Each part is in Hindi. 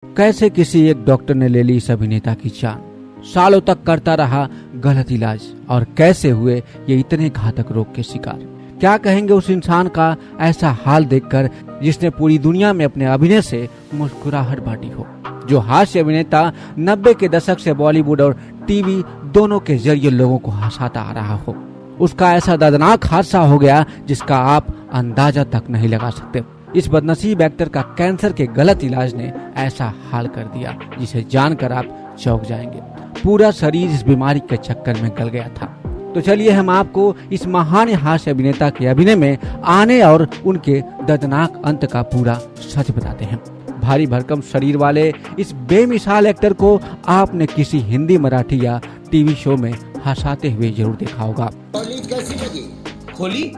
कैसे किसी एक डॉक्टर ने ले ली इस अभिनेता की जान, सालों तक करता रहा गलत इलाज और कैसे हुए ये इतने घातक रोग के शिकार। क्या कहेंगे उस इंसान का ऐसा हाल देखकर जिसने पूरी दुनिया में अपने अभिनय से मुस्कुराहट बांटी हो। जो हास्य अभिनेता 90 के दशक से बॉलीवुड और टीवी दोनों के जरिए लोगों को हंसाता आ रहा हो। उसका ऐसा दर्दनाक हादसा हो गया जिसका आप अंदाजा तक नहीं लगा सकते। इस बदनसीब एक्टर का कैंसर के गलत इलाज ने ऐसा हाल कर दिया जिसे जानकर आप चौंक जाएंगे। पूरा शरीर इस बीमारी के चक्कर में गल गया था। तो चलिए हम आपको इस महान हास्य अभिनेता के अभिनय में आने और उनके दर्दनाक अंत का पूरा सच बताते हैं। भारी भरकम शरीर वाले इस बेमिसाल एक्टर को आपने किसी हिंदी, मराठी या टीवी शो में हंसाते हुए जरूर देखा होगा। कैसी लगी? खोली?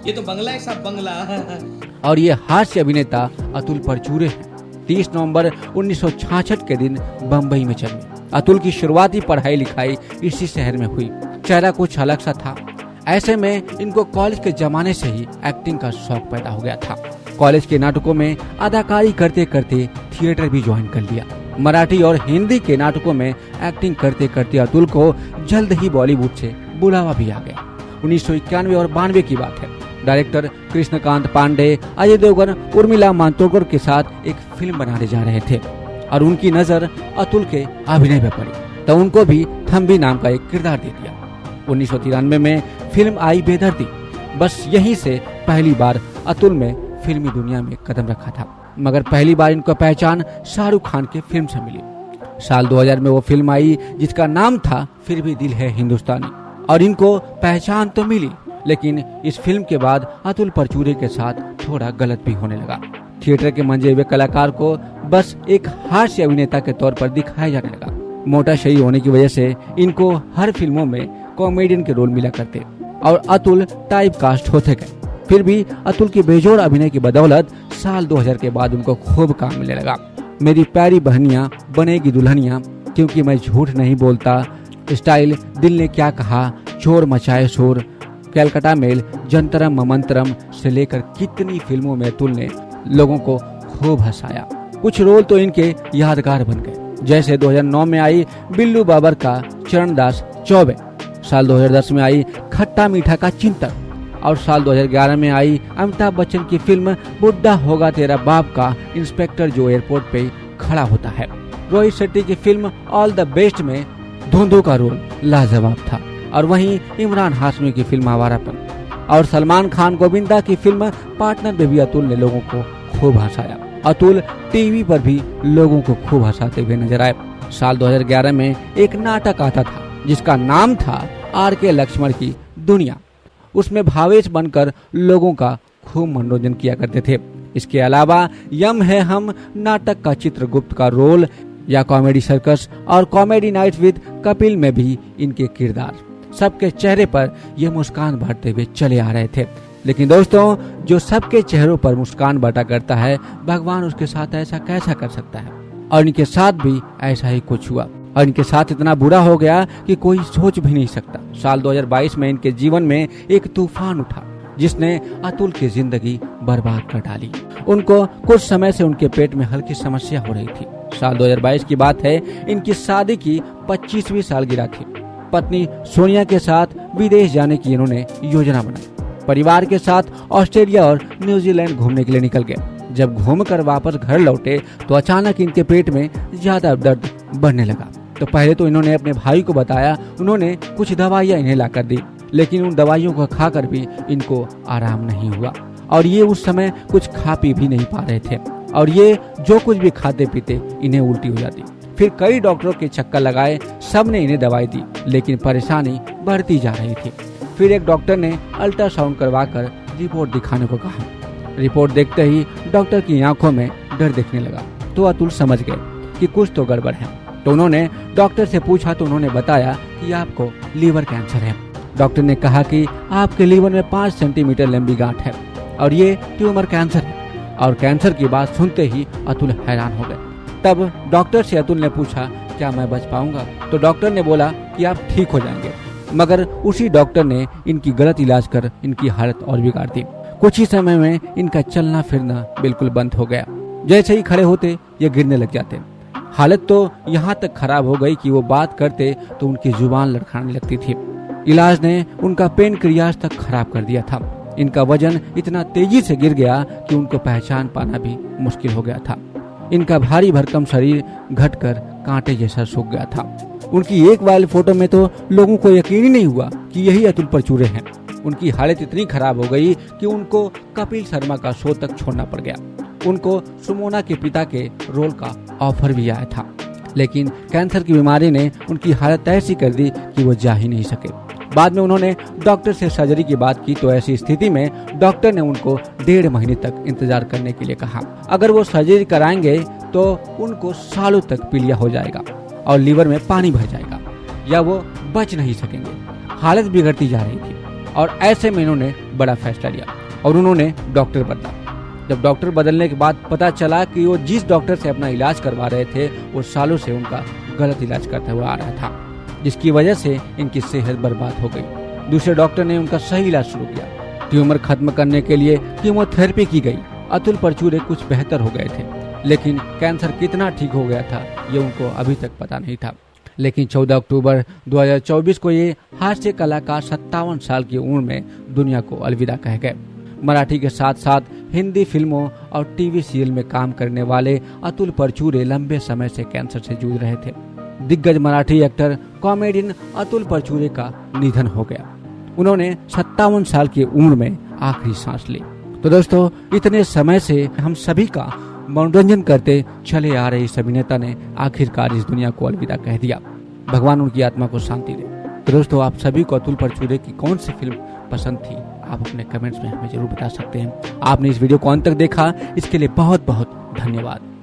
ये तो बंगला है साहब, बंगला। और ये हास्य अभिनेता अतुल परचूरे हैं। 30 नवंबर 1966 के दिन बम्बई में जन्मे। अतुल की शुरुआती पढ़ाई लिखाई इसी शहर में हुई। चेहरा कुछ अलग सा था। ऐसे में इनको कॉलेज के जमाने से ही एक्टिंग का शौक पैदा हो गया था। कॉलेज के नाटकों में अदाकारी करते करते थिएटर भी ज्वाइन कर लिया। मराठी और हिंदी के नाटकों में एक्टिंग करते करते अतुल को जल्द ही बॉलीवुड से बुलावा भी आ गया। 1991 और 92 की बात है। डायरेक्टर कृष्णकांत पांडे, अजय देवगन, उर्मिला मातोंडकर के साथ एक फिल्म बनाने जा रहे थे और उनकी नजर अतुल के अभिनय पर पड़ी तो उनको भी थम्बी नाम का एक किरदार दे दिया। 1993 में फिल्म आई बेदर्दी। बस यहीं से पहली बार अतुल ने फिल्मी दुनिया में कदम रखा था, मगर पहली बार इनको पहचान शाहरुख खान के फिल्म से मिली। साल 2000 में वो फिल्म आई जिसका नाम था फिर भी दिल है हिंदुस्तानी और इनको पहचान तो मिली, लेकिन इस फिल्म के बाद अतुल परचूरे के साथ थोड़ा गलत भी होने लगा। थिएटर के मंजे हुए कलाकार को बस एक हास्य अभिनेता के तौर पर दिखाया जाने लगा। मोटा शरीर होने की वजह से इनको हर फिल्मों में कॉमेडियन के रोल मिला करते और अतुल टाइप कास्ट होते गए। फिर भी अतुल की बेजोड़ अभिनय की बदौलत साल 2000 के बाद उनको खूब काम मिलने लगा। मेरी प्यारी बहनियां बनेगी दुल्हनियां, क्योंकि मैं झूठ नहीं बोलता, स्टाइल, दिल ने क्या कहा, चोर मचाए शोर, कैलकाटा मेल, जंतरम ममंतरम से लेकर कितनी फिल्मों में अतुल ने लोगों को खूब हंसाया। कुछ रोल तो इनके यादगार बन गए, जैसे 2009 में आई बिल्लू बाबर का चरणदास चौबे, साल 2010 में आई खट्टा मीठा का चिंतन और साल 2011 में आई अमिताभ बच्चन की फिल्म बुड्ढा होगा तेरा बाप का इंस्पेक्टर जो एयरपोर्ट पे खड़ा होता है। रोहित शेट्टी की फिल्म ऑल द बेस्ट में धुंधु का रोल लाजवाब था और वहीं इमरान हाशमी की फिल्म आवारापन और सलमान खान गोविंदा की फिल्म पार्टनर में भी अतुल ने लोगों को खूब हंसाया। अतुल टीवी पर भी लोगों को खूब हंसाते हुए नजर आए। साल 2011 में एक नाटक आता था जिसका नाम था आर.के. लक्ष्मण की दुनिया। उसमें भावेश बनकर लोगों का खूब मनोरंजन किया करते थे। इसके अलावा यम है हम नाटक का चित्रगुप्त का रोल या कॉमेडी सर्कस और कॉमेडी नाइट विद कपिल में भी इनके किरदार सबके चेहरे पर ये मुस्कान भरते हुए चले आ रहे थे। लेकिन दोस्तों, जो सबके चेहरों पर मुस्कान बांटा करता है, भगवान उसके साथ ऐसा कैसा कर सकता है? और इनके साथ भी ऐसा ही कुछ हुआ और इनके साथ इतना बुरा हो गया कि कोई सोच भी नहीं सकता। साल 2022 में इनके जीवन में एक तूफान उठा जिसने अतुल की जिंदगी बर्बाद कर डाली। उनको कुछ समय से उनके पेट में हल्की समस्या हो रही थी। साल 2022 की बात है, इनकी शादी की 25वीं सालगिरह थी। पत्नी सोनिया के साथ विदेश जाने की इन्होंने योजना बनाई। परिवार के साथ ऑस्ट्रेलिया और न्यूजीलैंड घूमने के लिए निकल गए। जब घूमकर वापस घर लौटे तो अचानक इनके पेट में ज्यादा दर्द बढ़ने लगा। तो पहले तो इन्होंने अपने भाई को बताया। उन्होंने कुछ दवाइयां इन्हें लाकर दी, लेकिन उन दवाइयों को खाकर भी इनको आराम नहीं हुआ और ये उस समय कुछ खा पी भी नहीं पा रहे थे और ये जो कुछ भी खाते पीते इन्हें उल्टी हो जाती। फिर कई डॉक्टरों के चक्कर लगाए, सब ने इन्हें दवाई दी, लेकिन परेशानी बढ़ती जा रही थी। फिर एक डॉक्टर ने अल्ट्रासाउंड करवाकर रिपोर्ट दिखाने को कहा। रिपोर्ट देखते ही डॉक्टर की आंखों में डर दिखने लगा तो अतुल समझ गए कि कुछ तो गड़बड़ है। तो उन्होंने डॉक्टर से पूछा तो उन्होंने बताया कि आपको लीवर कैंसर है। डॉक्टर ने कहा कि आपके लीवर में 5 सेंटीमीटर लंबी गांठ है और ये ट्यूमर कैंसर है। और कैंसर की बात सुनते ही अतुल हैरान हो गए। तब डॉक्टर से अतुल ने पूछा, क्या मैं बच पाऊंगा? तो डॉक्टर ने बोला कि आप ठीक हो जाएंगे, मगर उसी डॉक्टर ने इनकी गलत इलाज कर इनकी हालत और बिगाड़ दी। कुछ ही समय में इनका चलना फिरना बिल्कुल बंद हो गया। जैसे ही खड़े होते ये गिरने लग जाते। हालत तो यहाँ तक खराब हो गई कि वो बात करते तो उनकी जुबान लड़खड़ाने लगती थी। इलाज ने उनका पेनक्रियाज तक खराब कर दिया था। इनका वजन इतना तेजी से गिर गया कि उनको पहचान पाना भी मुश्किल हो गया था। इनका भारी भरकम शरीर घटकर कांटे जैसा सूख गया था। उनकी एक वायरल फोटो में तो लोगों को यकीन ही नहीं हुआ कि यही अतुल परचूरे हैं। उनकी हालत इतनी खराब हो गई कि उनको कपिल शर्मा का शो तक छोड़ना पड़ गया। उनको सुमोना के पिता के रोल का ऑफर भी आया था, लेकिन कैंसर की बीमारी ने उनकी हालत ऐसी कर दी कि वो जा ही नहीं सके। बाद में उन्होंने डॉक्टर से सर्जरी की बात की तो ऐसी स्थिति में डॉक्टर ने उनको 1.5 महीने तक इंतजार करने के लिए कहा। अगर वो सर्जरी कराएंगे तो उनको सालों तक पीलिया हो जाएगा और लीवर में पानी भर जाएगा या वो बच नहीं सकेंगे। हालत बिगड़ती जा रही थी और ऐसे में इन्होंने बड़ा फैसला लिया और उन्होंने डॉक्टर बदला। जब डॉक्टर बदलने के बाद पता चला कि वो जिस डॉक्टर से अपना इलाज करवा रहे थे वो सालों से उनका गलत इलाज करता हुआ आ रहा था, जिसकी वजह से इनकी सेहत बर्बाद हो गई। दूसरे डॉक्टर ने उनका सही इलाज शुरू किया। ट्यूमर खत्म करने के लिए कीमोथेरेपी की गई। अतुल परचूरे कुछ बेहतर हो गए थे, लेकिन कैंसर कितना ठीक हो गया था ये उनको अभी तक पता नहीं था। लेकिन 14 अक्टूबर 2024 को ये हास्य कलाकार 57 साल की उम्र में दुनिया को अलविदा कह गए। मराठी के साथ साथ हिंदी फिल्मों और टीवी सीरियल में काम करने वाले अतुल परचूरे लंबे समय से कैंसर से जूझ रहे थे। दिग्गज मराठी एक्टर कॉमेडियन अतुल परचूरे का निधन हो गया। उन्होंने 57 साल की उम्र में आखिरी सांस ली। तो दोस्तों, इतने समय से हम सभी का मनोरंजन करते चले आ रहे इस अभिनेता ने आखिरकार इस दुनिया को अलविदा कह दिया। भगवान उनकी आत्मा को शांति दे। तो दोस्तों, आप सभी को अतुल परचूरे की कौन सी फिल्म पसंद थी आप अपने कमेंट्स में हमें जरूर बता सकते हैं। आपने इस वीडियो को अंत तक देखा, इसके लिए बहुत बहुत धन्यवाद।